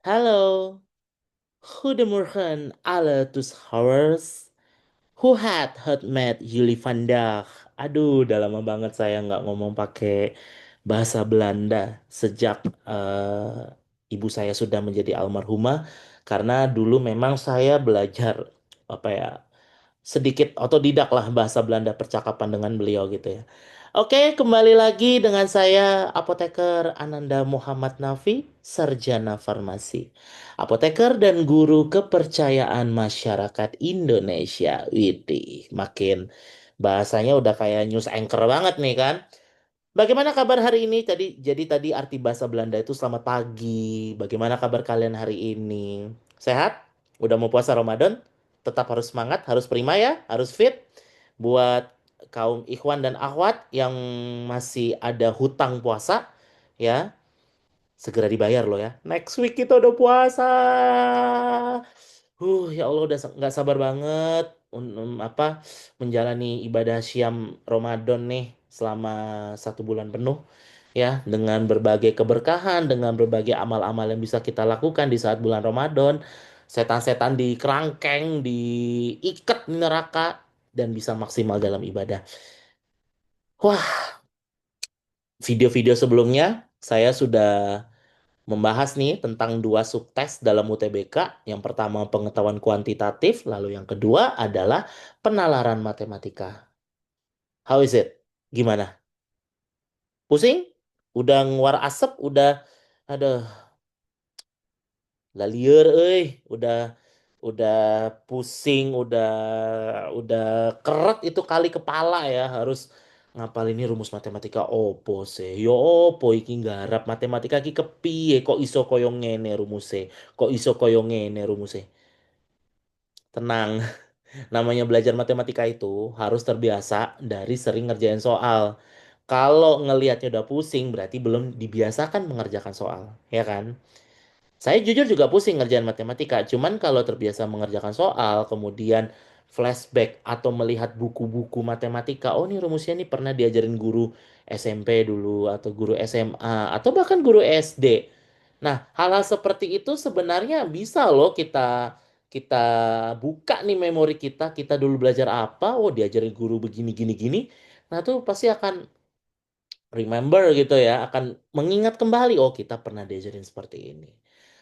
Halo, goedemorgen alle toeschouwers. Hoe het met jullie vandaag? Aduh, udah lama banget saya nggak ngomong pakai bahasa Belanda sejak ibu saya sudah menjadi almarhumah. Karena dulu memang saya belajar apa ya sedikit otodidak lah bahasa Belanda percakapan dengan beliau gitu ya. Oke, kembali lagi dengan saya Apoteker Ananda Muhammad Nafi, Sarjana Farmasi. Apoteker dan guru kepercayaan masyarakat Indonesia. Widih, makin bahasanya udah kayak news anchor banget nih kan. Bagaimana kabar hari ini? Jadi tadi arti bahasa Belanda itu selamat pagi. Bagaimana kabar kalian hari ini? Sehat? Udah mau puasa Ramadan? Tetap harus semangat, harus prima ya, harus fit. Buat kaum ikhwan dan akhwat yang masih ada hutang puasa, ya, segera dibayar loh ya. Next week kita udah puasa. Ya Allah udah nggak sabar banget apa menjalani ibadah Syam Ramadan nih selama 1 bulan penuh ya dengan berbagai keberkahan, dengan berbagai amal-amal yang bisa kita lakukan di saat bulan Ramadan. Setan-setan dikerangkeng, diikat di neraka dan bisa maksimal dalam ibadah. Wah, video-video sebelumnya saya sudah membahas nih tentang dua subtes dalam UTBK. Yang pertama pengetahuan kuantitatif, lalu yang kedua adalah penalaran matematika. How is it? Gimana? Pusing? Udah nguar asap? Ada lah liur, udah pusing, udah keret itu kali kepala ya. Harus ngapal ini rumus matematika opo sih? Yo opo iki nggarap matematika iki kepiye kok iso koyo ngene rumuse? Kok iso koyo ngene rumuse? Tenang, namanya belajar matematika itu harus terbiasa dari sering ngerjain soal. Kalau ngelihatnya udah pusing, berarti belum dibiasakan mengerjakan soal, ya kan? Saya jujur juga pusing ngerjain matematika, cuman kalau terbiasa mengerjakan soal, kemudian flashback atau melihat buku-buku matematika, oh nih rumusnya nih pernah diajarin guru SMP dulu, atau guru SMA, atau bahkan guru SD. Nah, hal-hal seperti itu sebenarnya bisa loh kita kita buka nih memori kita dulu belajar apa, oh diajarin guru begini gini gini. Nah, tuh pasti akan remember gitu ya, akan mengingat kembali, oh kita pernah diajarin seperti ini.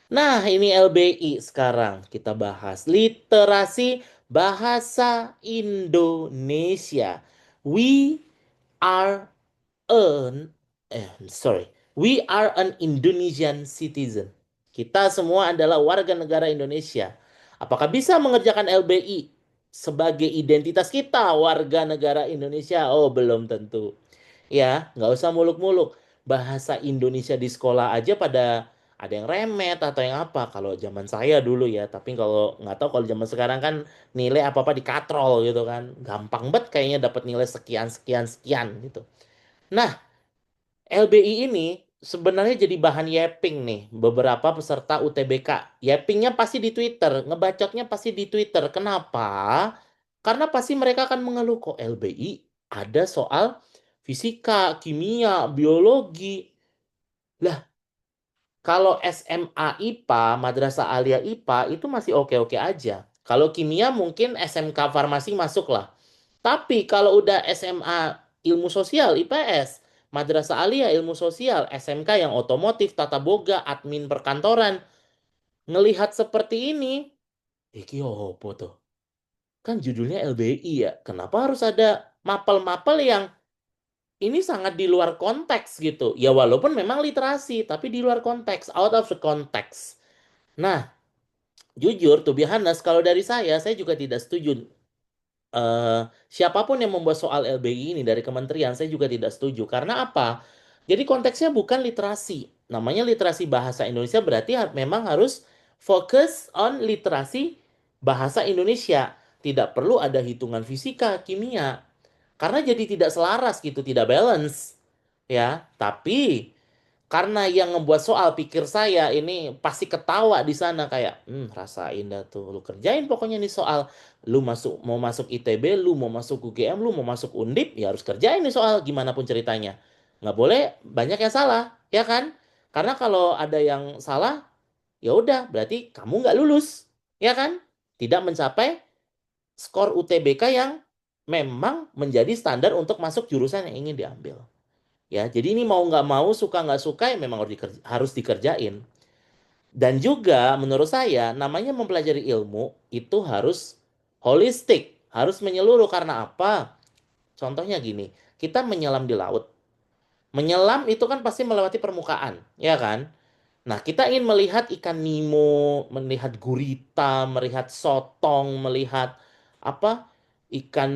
Nah, ini LBI sekarang kita bahas literasi bahasa Indonesia. We are an sorry. We are an Indonesian citizen. Kita semua adalah warga negara Indonesia. Apakah bisa mengerjakan LBI sebagai identitas kita warga negara Indonesia? Oh, belum tentu. Ya, nggak usah muluk-muluk. Bahasa Indonesia di sekolah aja pada ada yang remet atau yang apa. Kalau zaman saya dulu ya, tapi kalau nggak tahu kalau zaman sekarang kan nilai apa-apa dikatrol gitu kan. Gampang banget kayaknya dapat nilai sekian, sekian, sekian gitu. Nah, LBI ini sebenarnya jadi bahan yapping nih beberapa peserta UTBK. Yappingnya pasti di Twitter, ngebacotnya pasti di Twitter. Kenapa? Karena pasti mereka akan mengeluh kok LBI ada soal fisika, kimia, biologi. Lah, kalau SMA IPA, Madrasah Alia IPA itu masih oke-oke aja. Kalau kimia mungkin SMK Farmasi masuk lah. Tapi kalau udah SMA Ilmu Sosial IPS, Madrasah Alia Ilmu Sosial, SMK yang otomotif, tata boga, admin perkantoran, ngelihat seperti ini, iki opo tuh? Kan judulnya LBI ya. Kenapa harus ada mapel-mapel yang ini sangat di luar konteks gitu. Ya walaupun memang literasi, tapi di luar konteks, out of the context. Nah, jujur, to be honest, kalau dari saya juga tidak setuju. eh, Siapapun yang membuat soal LBI ini dari kementerian, saya juga tidak setuju. Karena apa? Jadi konteksnya bukan literasi. Namanya literasi bahasa Indonesia berarti memang harus fokus on literasi bahasa Indonesia. Tidak perlu ada hitungan fisika, kimia. Karena jadi tidak selaras gitu, tidak balance. Ya, tapi karena yang ngebuat soal pikir saya ini pasti ketawa di sana kayak, rasain dah tuh, lu kerjain pokoknya nih soal, lu mau masuk ITB, lu mau masuk UGM, lu mau masuk Undip, ya harus kerjain nih soal gimana pun ceritanya. Nggak boleh banyak yang salah, ya kan? Karena kalau ada yang salah, ya udah berarti kamu nggak lulus, ya kan? Tidak mencapai skor UTBK yang memang menjadi standar untuk masuk jurusan yang ingin diambil. Ya, jadi ini mau nggak mau, suka nggak suka, ya memang harus dikerjain. Dan juga menurut saya, namanya mempelajari ilmu itu harus holistik, harus menyeluruh. Karena apa? Contohnya gini, kita menyelam di laut. Menyelam itu kan pasti melewati permukaan, ya kan? Nah, kita ingin melihat ikan Nemo, melihat gurita, melihat sotong, melihat apa? Ikan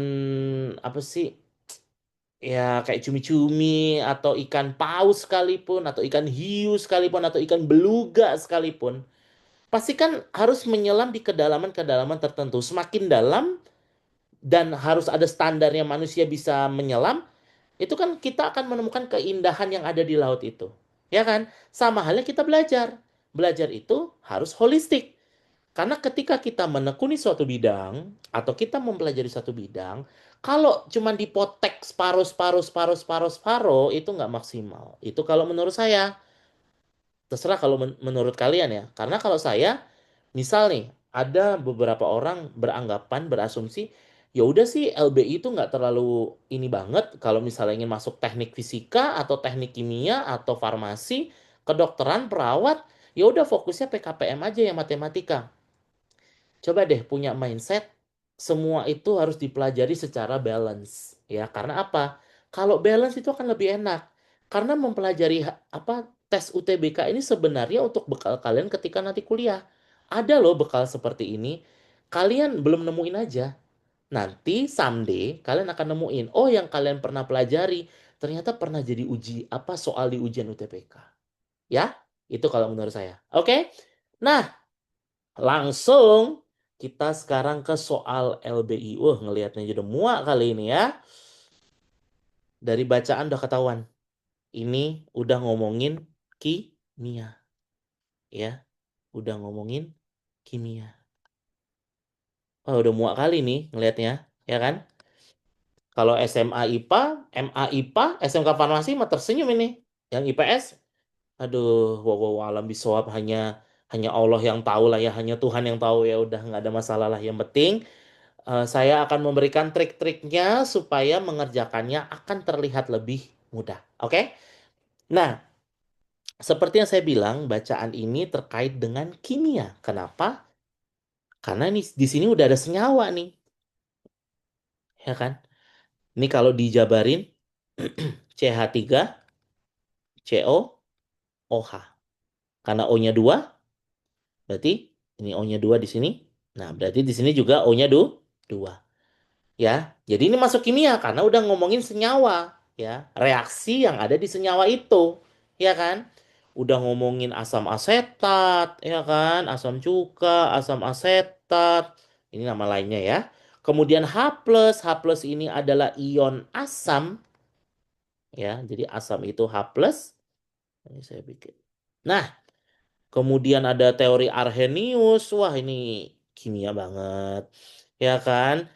apa sih? Ya kayak cumi-cumi atau ikan paus sekalipun atau ikan hiu sekalipun atau ikan beluga sekalipun pasti kan harus menyelam di kedalaman-kedalaman tertentu. Semakin dalam dan harus ada standarnya manusia bisa menyelam, itu kan kita akan menemukan keindahan yang ada di laut itu. Ya kan? Sama halnya kita belajar. Belajar itu harus holistik. Karena ketika kita menekuni suatu bidang atau kita mempelajari suatu bidang, kalau cuma dipotek separuh, separuh, separuh, separuh, separuh, itu nggak maksimal. Itu kalau menurut saya. Terserah kalau menurut kalian ya. Karena kalau saya, misal nih, ada beberapa orang beranggapan, berasumsi, ya udah sih LBI itu nggak terlalu ini banget kalau misalnya ingin masuk teknik fisika atau teknik kimia atau farmasi, kedokteran, perawat, ya udah fokusnya PKPM aja yang matematika. Coba deh punya mindset semua itu harus dipelajari secara balance ya. Karena apa? Kalau balance itu akan lebih enak. Karena mempelajari apa tes UTBK ini sebenarnya untuk bekal kalian ketika nanti kuliah. Ada loh bekal seperti ini. Kalian belum nemuin aja. Nanti someday kalian akan nemuin, oh yang kalian pernah pelajari ternyata pernah jadi uji apa soal di ujian UTBK. Ya, itu kalau menurut saya. Oke? Nah, langsung kita sekarang ke soal LBI. Wah, ngelihatnya udah muak kali ini ya. Dari bacaan udah ketahuan. Ini udah ngomongin kimia, ya. Udah ngomongin kimia. Oh, udah muak kali nih ngelihatnya, ya kan? Kalau SMA IPA, MA IPA, SMK Farmasi mah tersenyum ini. Yang IPS, aduh, wow, wow, alam bisawab hanya hanya Allah yang tahu lah ya, hanya Tuhan yang tahu ya. Udah nggak ada masalah lah. Yang penting saya akan memberikan trik-triknya supaya mengerjakannya akan terlihat lebih mudah. Oke? Nah, seperti yang saya bilang, bacaan ini terkait dengan kimia. Kenapa? Karena ini di sini udah ada senyawa nih, ya kan? Ini kalau dijabarin CH3, CO, OH. Karena O-nya 2, berarti ini O-nya 2 di sini. Nah, berarti di sini juga O-nya 2. Ya, jadi ini masuk kimia karena udah ngomongin senyawa, ya, reaksi yang ada di senyawa itu, ya kan? Udah ngomongin asam asetat, ya kan? Asam cuka, asam asetat, ini nama lainnya ya. Kemudian H plus ini adalah ion asam, ya. Jadi asam itu H+. Ini saya bikin. Nah, kemudian ada teori Arrhenius, wah ini kimia banget, ya kan?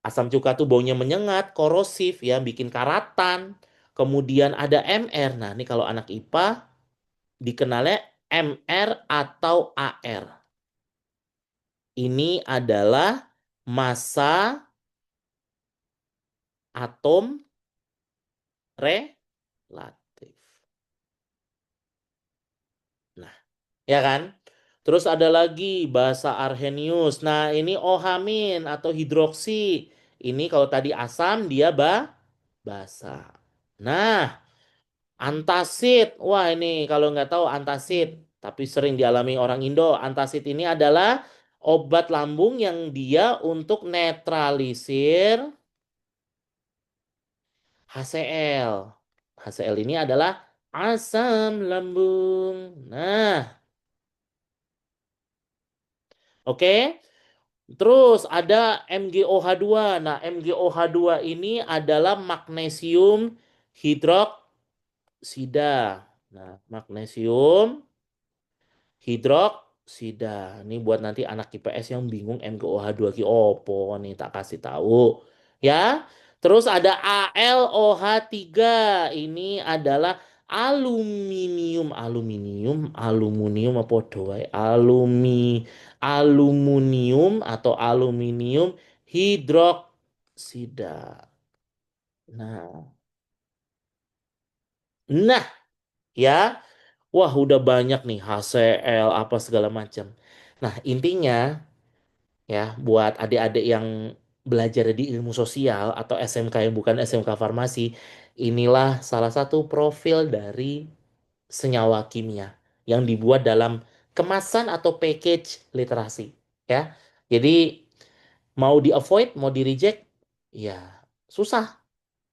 Asam cuka tuh baunya menyengat, korosif ya, bikin karatan. Kemudian ada MR. Nah, ini kalau anak IPA dikenalnya MR atau AR. Ini adalah massa atom relatif. Nah, ya kan? Terus ada lagi bahasa Arrhenius. Nah, ini OH- atau hidroksi. Ini kalau tadi asam dia basa. Nah, antasid. Wah, ini kalau nggak tahu antasid, tapi sering dialami orang Indo. Antasid ini adalah obat lambung yang dia untuk netralisir HCl. HCl ini adalah asam lambung. Nah, oke. Terus ada MgOH2. Nah, MgOH2 ini adalah magnesium hidroksida. Nah, magnesium hidroksida. Ini buat nanti anak IPS yang bingung MgOH2 ki opo nih tak kasih tahu. Ya. Terus ada AlOH3. Ini adalah Aluminium, aluminium, aluminium apa doai? Aluminium atau aluminium hidroksida. Nah, nah ya, wah udah banyak nih HCl apa segala macam. Nah, intinya ya buat adik-adik yang belajar di ilmu sosial atau SMK yang bukan SMK farmasi, inilah salah satu profil dari senyawa kimia yang dibuat dalam kemasan atau package literasi ya. Jadi mau di avoid, mau di reject, ya susah.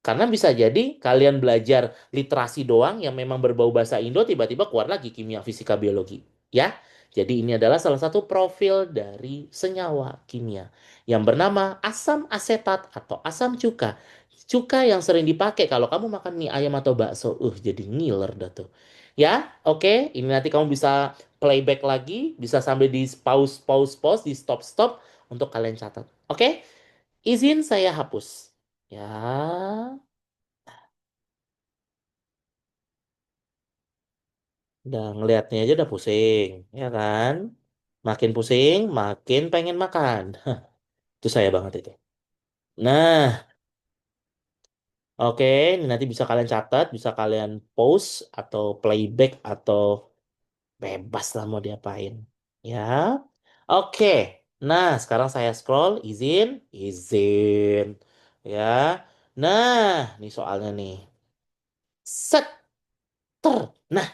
Karena bisa jadi kalian belajar literasi doang yang memang berbau bahasa Indo, tiba-tiba keluar lagi kimia, fisika, biologi. Ya, jadi ini adalah salah satu profil dari senyawa kimia yang bernama asam asetat atau asam cuka. Cuka yang sering dipakai kalau kamu makan mie ayam atau bakso. Jadi ngiler dah tuh. Ya, oke. Ini nanti kamu bisa playback lagi, bisa sambil di pause, pause, pause, di stop, stop untuk kalian catat. Oke, izin saya hapus. Ya. Udah ngelihatnya aja udah pusing, ya kan? Makin pusing, makin pengen makan. Itu saya banget itu. Nah, oke, ini nanti bisa kalian catat, bisa kalian pause atau playback atau bebas lah mau diapain. Ya, oke. Nah, sekarang saya scroll, izin, izin. Ya, nah, ini soalnya nih. Set, Nah,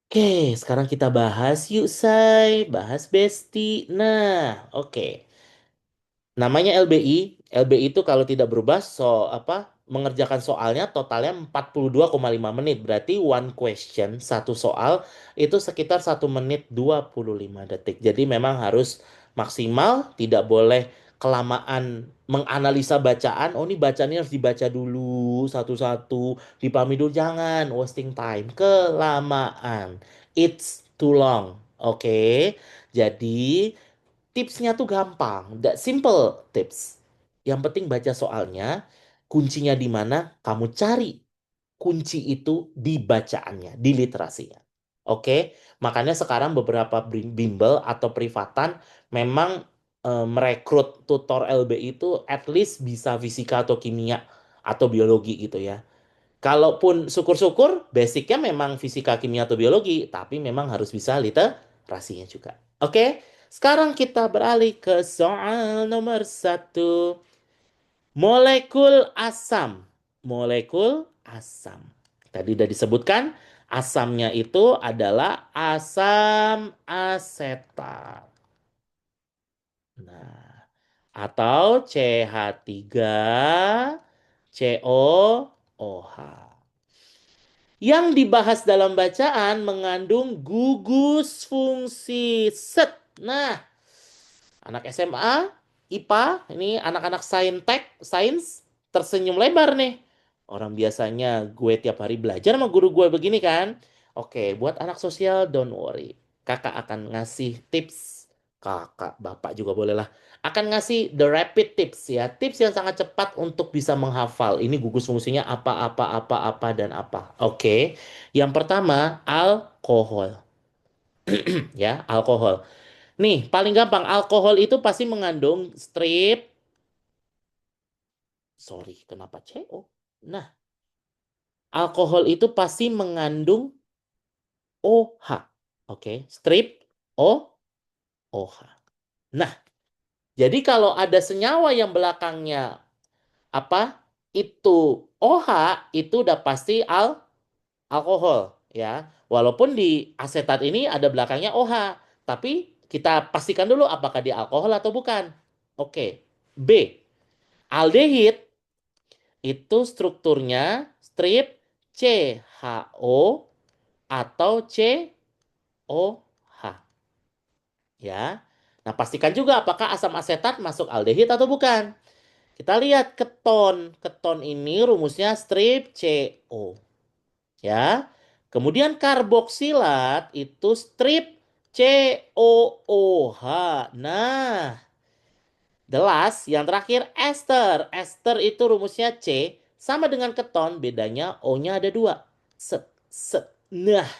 oke, sekarang kita bahas yuk, Say. Bahas Besti. Nah, oke. Namanya LBI. LBI itu kalau tidak berubah mengerjakan soalnya totalnya 42,5 menit. Berarti one question, satu soal itu sekitar 1 menit 25 detik. Jadi memang harus maksimal, tidak boleh kelamaan menganalisa bacaan. Oh, ini bacaan harus dibaca dulu satu-satu, dipahami dulu. Jangan wasting time, kelamaan. It's too long. Oke. Jadi tipsnya tuh gampang, simple tips. Yang penting baca soalnya, kuncinya di mana, kamu cari kunci itu di bacaannya, di literasinya. Oke, makanya sekarang beberapa bimbel atau privatan memang merekrut tutor LB itu at least bisa fisika atau kimia atau biologi gitu ya. Kalaupun syukur-syukur, basicnya memang fisika, kimia, atau biologi, tapi memang harus bisa literasinya juga. Oke, sekarang kita beralih ke soal nomor satu. Molekul asam. Molekul asam. Tadi udah disebutkan, asamnya itu adalah asam asetat. Nah, atau CH3COOH. Yang dibahas dalam bacaan mengandung gugus fungsi. Set. Nah, anak SMA, IPA, ini anak-anak sains tersenyum lebar nih. Orang biasanya gue tiap hari belajar sama guru gue begini kan. Oke, buat anak sosial, don't worry. Kakak akan ngasih tips. Kakak, bapak juga boleh lah. Akan ngasih the rapid tips ya. Tips yang sangat cepat untuk bisa menghafal. Ini gugus fungsinya apa, dan apa. Oke. Yang pertama, alkohol. Ya, alkohol. Nih, paling gampang, alkohol itu pasti mengandung sorry, kenapa CO? Nah, alkohol itu pasti mengandung OH. Oke, OH. Nah, jadi kalau ada senyawa yang belakangnya apa? Itu OH, itu udah pasti alkohol ya. Walaupun di asetat ini ada belakangnya OH, tapi kita pastikan dulu apakah dia alkohol atau bukan. Oke. B. Aldehid itu strukturnya strip CHO atau COH ya. Nah, pastikan juga apakah asam asetat masuk aldehid atau bukan. Kita lihat keton. Keton ini rumusnya strip CO ya. Kemudian karboksilat itu strip COOH. Nah, the last, yang terakhir ester. Ester itu rumusnya C, sama dengan keton, bedanya O-nya ada dua. Set, set. Nah,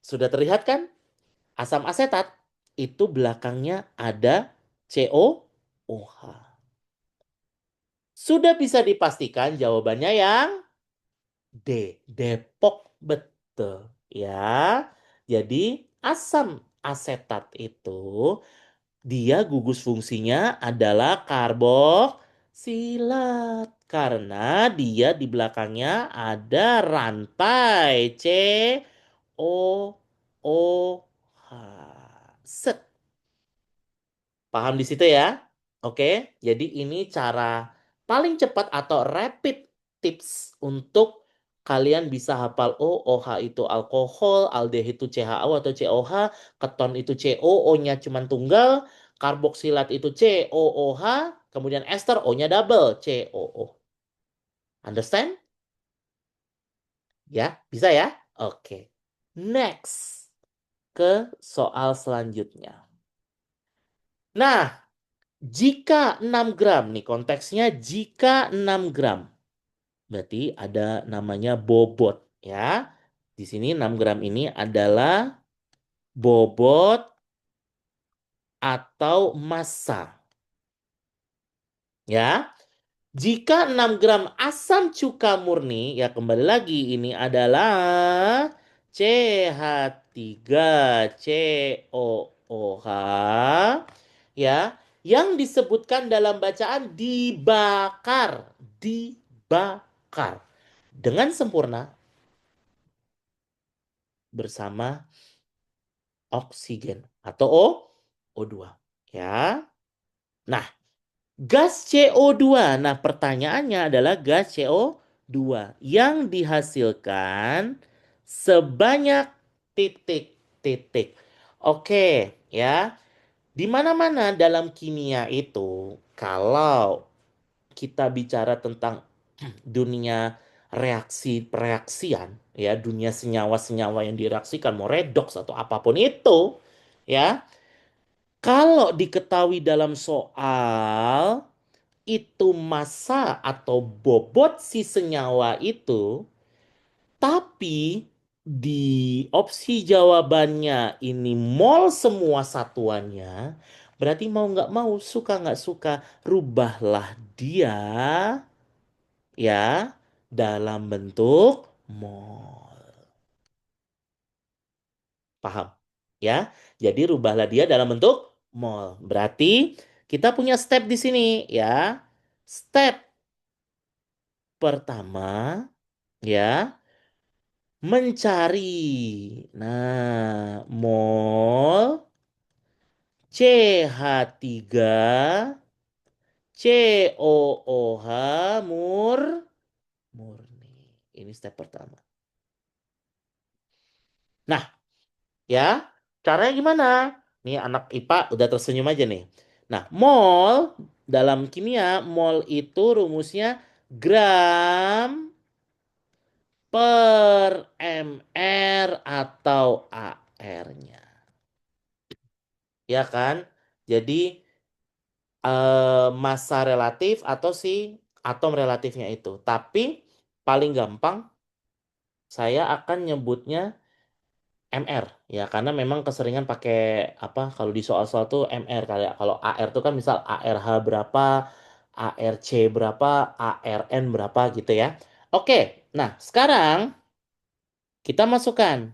sudah terlihat kan? Asam asetat itu belakangnya ada COOH. Sudah bisa dipastikan jawabannya yang D. Depok betul. Ya. Jadi asam asetat itu dia gugus fungsinya adalah karboksilat. Karena dia di belakangnya ada rantai COOH. Set. Paham di situ ya? Oke, jadi ini cara paling cepat atau rapid tips untuk kalian bisa hafal oh OH itu alkohol, aldehid itu CHO atau COH, keton itu COO-nya cuma tunggal, karboksilat itu COOH, kemudian ester O-nya double COO. Understand? Ya, bisa ya? Oke. Next ke soal selanjutnya. Nah, jika 6 gram nih konteksnya jika 6 gram. Berarti ada namanya bobot ya. Di sini 6 gram ini adalah bobot atau massa ya. Jika 6 gram asam cuka murni ya kembali lagi ini adalah CH3COOH ya yang disebutkan dalam bacaan dibakar dengan sempurna bersama oksigen atau O2 ya. Nah, gas CO2. Nah, pertanyaannya adalah gas CO2 yang dihasilkan sebanyak titik-titik. Oke, ya. Di mana-mana dalam kimia itu kalau kita bicara tentang dunia reaksi-reaksian, ya, dunia senyawa-senyawa yang direaksikan, mau redox atau apapun itu, ya, kalau diketahui dalam soal itu massa atau bobot si senyawa itu, tapi di opsi jawabannya ini mol semua satuannya, berarti mau nggak mau, suka nggak suka, rubahlah dia ya dalam bentuk mol. Paham? Ya. Jadi rubahlah dia dalam bentuk mol. Berarti kita punya step di sini ya. Step pertama ya mencari. Nah, mol CH3 COOH murni. Ini step pertama. Nah, ya. Caranya gimana? Nih anak IPA udah tersenyum aja nih. Nah, mol dalam kimia, mol itu rumusnya gram per mr atau AR-nya. Ya kan? Jadi massa relatif atau si atom relatifnya itu. Tapi paling gampang saya akan nyebutnya MR ya karena memang keseringan pakai apa kalau di soal-soal tuh MR kayak kalau AR tuh kan misal ARH berapa, ARC berapa, ARN berapa gitu ya. Oke, nah sekarang kita masukkan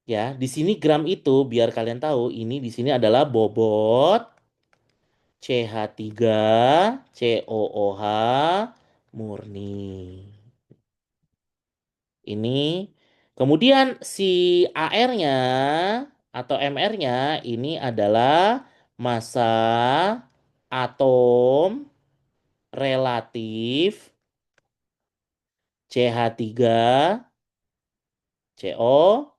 ya di sini gram itu biar kalian tahu ini di sini adalah bobot CH3 COOH murni. Ini kemudian si AR-nya atau MR-nya ini adalah massa atom relatif CH3 COOH.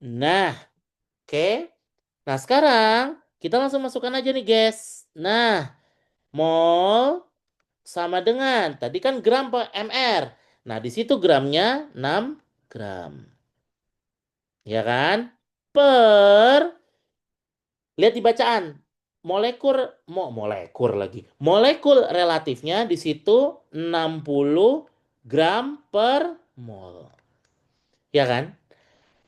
Nah, oke. Nah, sekarang kita langsung masukkan aja nih, guys. Nah, mol sama dengan tadi kan gram per MR. Nah, di situ gramnya 6 gram. Ya kan? Per lihat di bacaan. Molekul lagi. Molekul relatifnya di situ 60 gram per mol. Ya kan?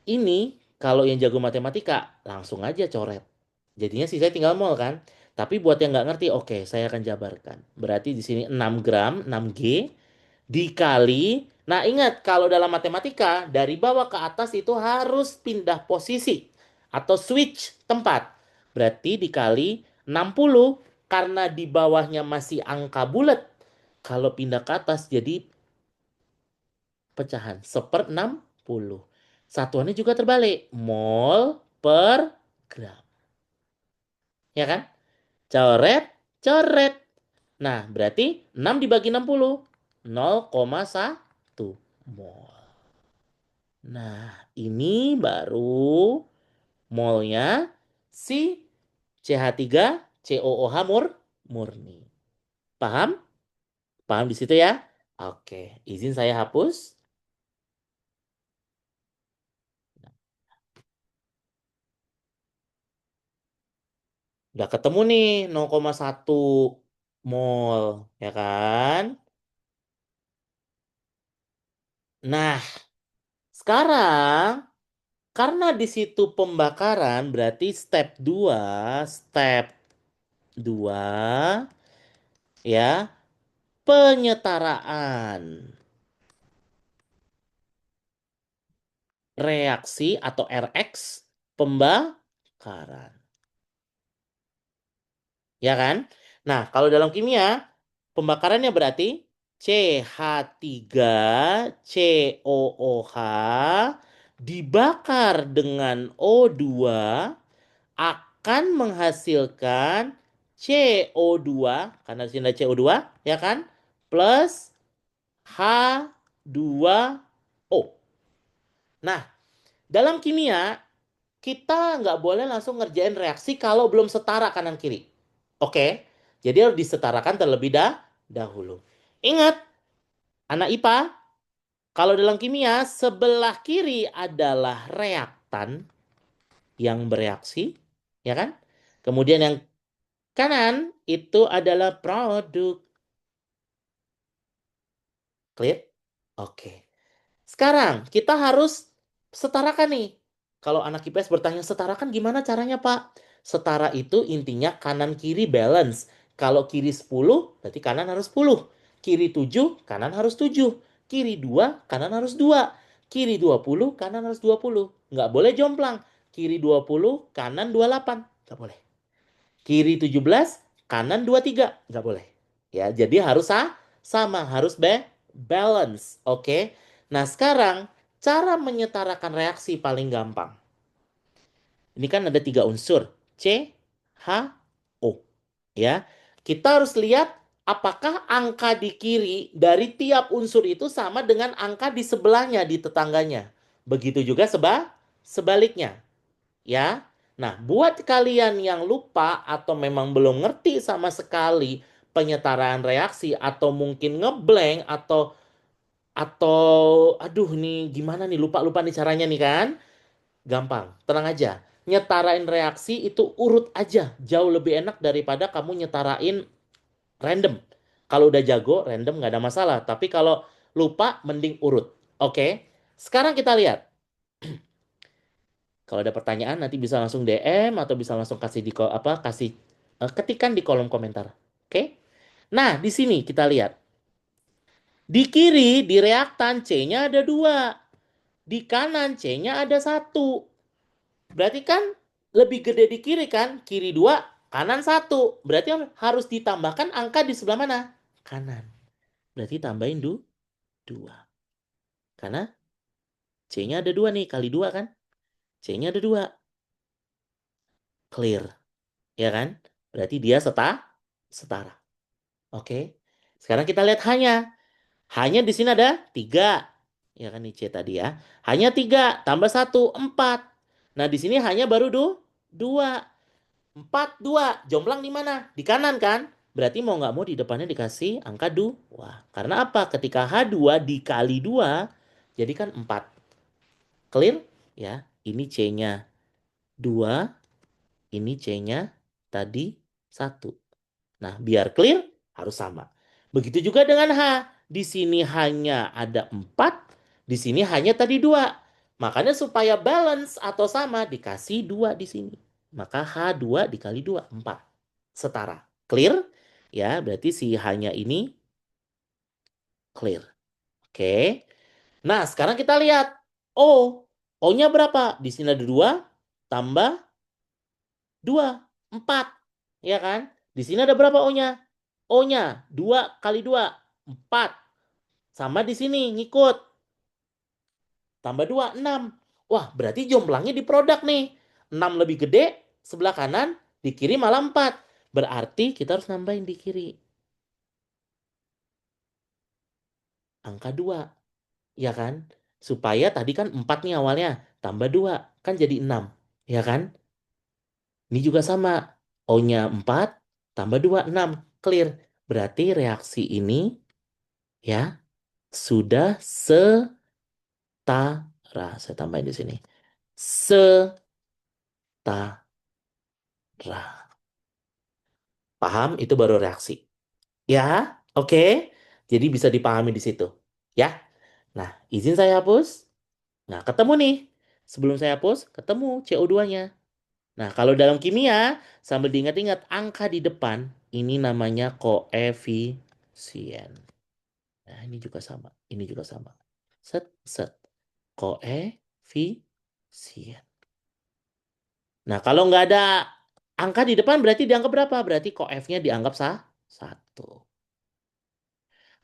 Ini kalau yang jago matematika langsung aja coret. Jadinya sih saya tinggal mol kan. Tapi buat yang nggak ngerti, oke, saya akan jabarkan. Berarti di sini 6 gram, 6G dikali. Nah, ingat kalau dalam matematika dari bawah ke atas itu harus pindah posisi atau switch tempat. Berarti dikali 60 karena di bawahnya masih angka bulat. Kalau pindah ke atas jadi pecahan 1/60. Satuannya juga terbalik. Mol per gram. Ya kan? Coret, coret. Nah, berarti 6 dibagi 60. 0,1 mol. Nah, ini baru molnya si CH3COOH murni. Paham? Paham di situ ya? Oke, izin saya hapus. Udah ketemu nih 0,1 mol, ya kan? Nah, sekarang karena di situ pembakaran berarti step 2 ya, penyetaraan reaksi atau RX pembakaran. Ya kan? Nah, kalau dalam kimia pembakarannya berarti CH3COOH dibakar dengan O2 akan menghasilkan CO2 karena di sini ada CO2 ya kan? Plus H2O. Nah, dalam kimia kita nggak boleh langsung ngerjain reaksi kalau belum setara kanan kiri. Oke, jadi harus disetarakan terlebih dahulu. Ingat, anak IPA, kalau dalam kimia sebelah kiri adalah reaktan yang bereaksi, ya kan? Kemudian yang kanan itu adalah produk. Clear? Oke. Sekarang kita harus setarakan nih. Kalau anak IPS bertanya setarakan gimana caranya, Pak? Setara itu intinya kanan kiri balance. Kalau kiri 10 berarti kanan harus 10. Kiri 7 kanan harus 7. Kiri 2 kanan harus 2. Kiri 20 kanan harus 20. Nggak boleh jomplang. Kiri 20 kanan 28. Nggak boleh. Kiri 17 kanan 23. Nggak boleh. Ya, jadi harus sama, harus balance. Oke. Nah, sekarang cara menyetarakan reaksi paling gampang. Ini kan ada 3 unsur. C, H, O. Ya. Kita harus lihat apakah angka di kiri dari tiap unsur itu sama dengan angka di sebelahnya, di tetangganya. Begitu juga sebaliknya. Ya. Nah, buat kalian yang lupa atau memang belum ngerti sama sekali penyetaraan reaksi atau mungkin ngeblank atau aduh nih gimana nih lupa-lupa nih caranya nih kan? Gampang, tenang aja. Nyetarain reaksi itu urut aja, jauh lebih enak daripada kamu nyetarain random. Kalau udah jago, random nggak ada masalah. Tapi kalau lupa, mending urut. Oke? Sekarang kita lihat. Kalau ada pertanyaan nanti bisa langsung DM atau bisa langsung kasih di kasih ketikan di kolom komentar. Oke? Nah, di sini kita lihat. Di kiri di reaktan C-nya ada 2. Di kanan C-nya ada 1. Berarti kan lebih gede di kiri kan? Kiri 2, kanan 1. Berarti harus ditambahkan angka di sebelah mana? Kanan. Berarti tambahin 2. Karena C-nya ada 2 nih, kali 2 kan? C-nya ada 2. Clear. Ya kan? Berarti dia setara. Oke. Sekarang kita lihat hanya. Hanya di sini ada 3. Ya kan, ini C tadi ya. Hanya 3, tambah 1, 4. Nah, di sini hanya baru 2. 4, 2. Jomplang di mana? Di kanan kan? Berarti mau nggak mau di depannya dikasih angka 2. Karena apa? Ketika H2 dikali 2, jadi kan 4. Clear? Ya, ini C-nya 2, ini C-nya tadi 1. Nah, biar clear harus sama. Begitu juga dengan H. Di sini hanya ada 4, di sini hanya tadi 2. Makanya supaya balance atau sama dikasih 2 di sini. Maka H2 dikali 2, 4. Setara. Clear? Ya, berarti si hanya ini clear. Oke. Nah, sekarang kita lihat O. O-nya berapa? Di sini ada 2 tambah 2, 4. Ya kan? Di sini ada berapa O-nya? O-nya 2 kali 2, 4. Sama di sini ngikut. Tambah 2, 6. Wah, berarti jomblangnya di produk nih. 6 lebih gede, sebelah kanan, di kiri malah 4. Berarti kita harus nambahin di kiri. Angka 2. Ya kan? Supaya tadi kan 4 nih awalnya. Tambah 2. Kan jadi 6. Ya kan? Ini juga sama. O-nya 4, tambah 2, 6. Clear. Berarti reaksi ini ya sudah setara. Saya tambahin di sini. Setara. Paham? Itu baru reaksi. Ya, oke. Jadi bisa dipahami di situ. Ya. Nah, izin saya hapus. Nah, ketemu nih. Sebelum saya hapus, ketemu CO2-nya. Nah, kalau dalam kimia, sambil diingat-ingat, angka di depan, ini namanya koefisien. Nah, ini juga sama. Ini juga sama. Set, set. Koefisien. Nah, kalau nggak ada angka di depan, berarti dianggap berapa? Berarti koef-nya dianggap sah? 1.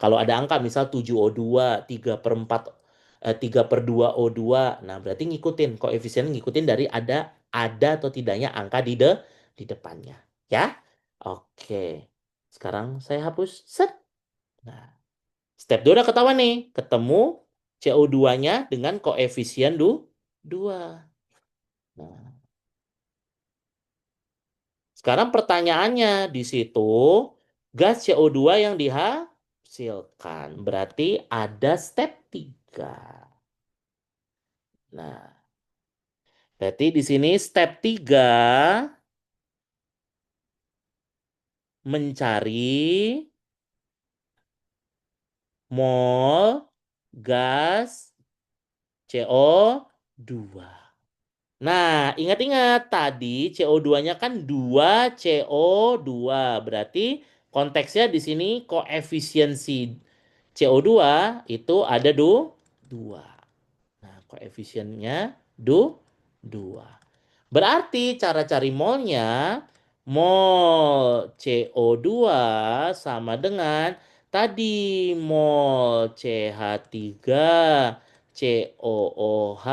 Kalau ada angka misal 7O2, 3/4, 3/2O2. Nah, berarti ngikutin koefisien, ngikutin dari ada atau tidaknya angka di depannya. Ya. Oke. Sekarang saya hapus. Set. Nah, step 2 udah ketahuan nih. Ketemu CO2-nya dengan koefisien 2. Nah, sekarang pertanyaannya di situ gas CO2 yang dihasilkan. Berarti ada step 3. Nah, berarti di sini step 3 mencari mol gas CO2. Nah, ingat-ingat tadi CO2-nya kan 2 CO2. Berarti konteksnya di sini koefisiensi CO2 itu ada 2. Nah, koefisiennya 2. Berarti cara cari molnya, mol CO2 sama dengan tadi mol CH3 COOH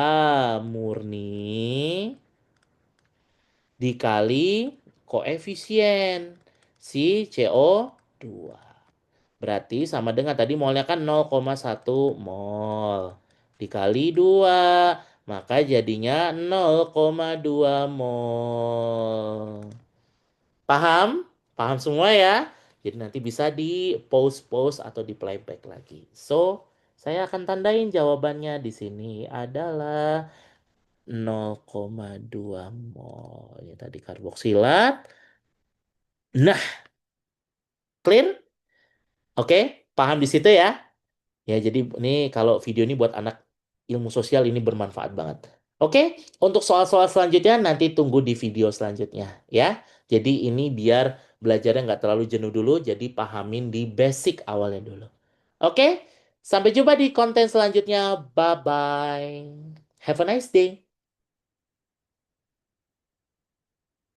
murni dikali koefisien si CO2. Berarti sama dengan tadi molnya kan 0,1 mol. Dikali 2. Maka jadinya 0,2 mol. Paham? Paham semua ya? Jadi nanti bisa di pause-pause atau di playback lagi. So, saya akan tandain jawabannya di sini adalah 0,2 mol. Ini tadi karboksilat. Nah, clear? Oke, paham di situ ya? Ya, jadi ini kalau video ini buat anak ilmu sosial ini bermanfaat banget. Oke, untuk soal-soal selanjutnya nanti tunggu di video selanjutnya ya. Jadi ini biar belajarnya nggak terlalu jenuh dulu, jadi pahamin di basic awalnya dulu. Oke, sampai jumpa di konten selanjutnya. Bye-bye. Have a nice day.